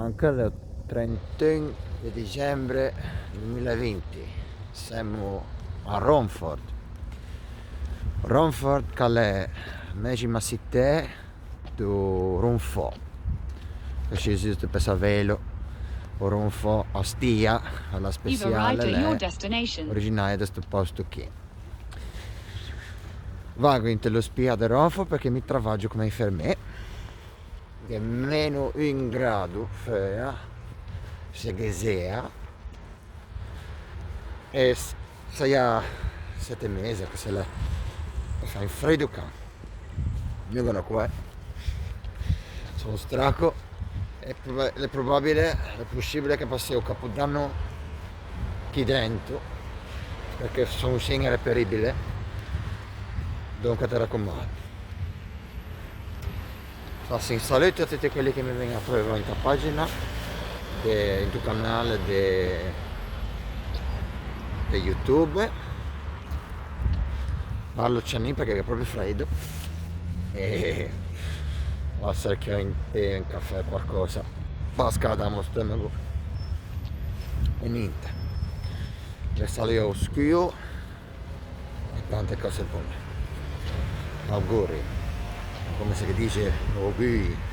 Anche il 31 di dicembre 2020 siamo a Romford. Romford che è la medesima città di Ronfò, che si esiste per Savelo, o Ronfò a Stia, alla speciale, originaria di questo posto qui. Vado in lo spia di Ronfò perché mi travaggio come infermiere, che è meno 1 grado fuori, se gesea, e sei a 7 mesi che se la fa in freddo qua. Io sono qua, sono straco, è probabile, è possibile che passi il capodanno qui dentro, perché sono segno irreperibile, dunque ti raccomando. Faccio un saluto a tutti quelli che mi vengono a trovare in tua pagina, in tuo canale di YouTube. Parlo cianin perché è proprio freddo e va cercare in tè, in caffè, qualcosa, pascata allo stomaco e niente. Resta lì oscuro e tante cose buone. Auguri, come si dice, auguri.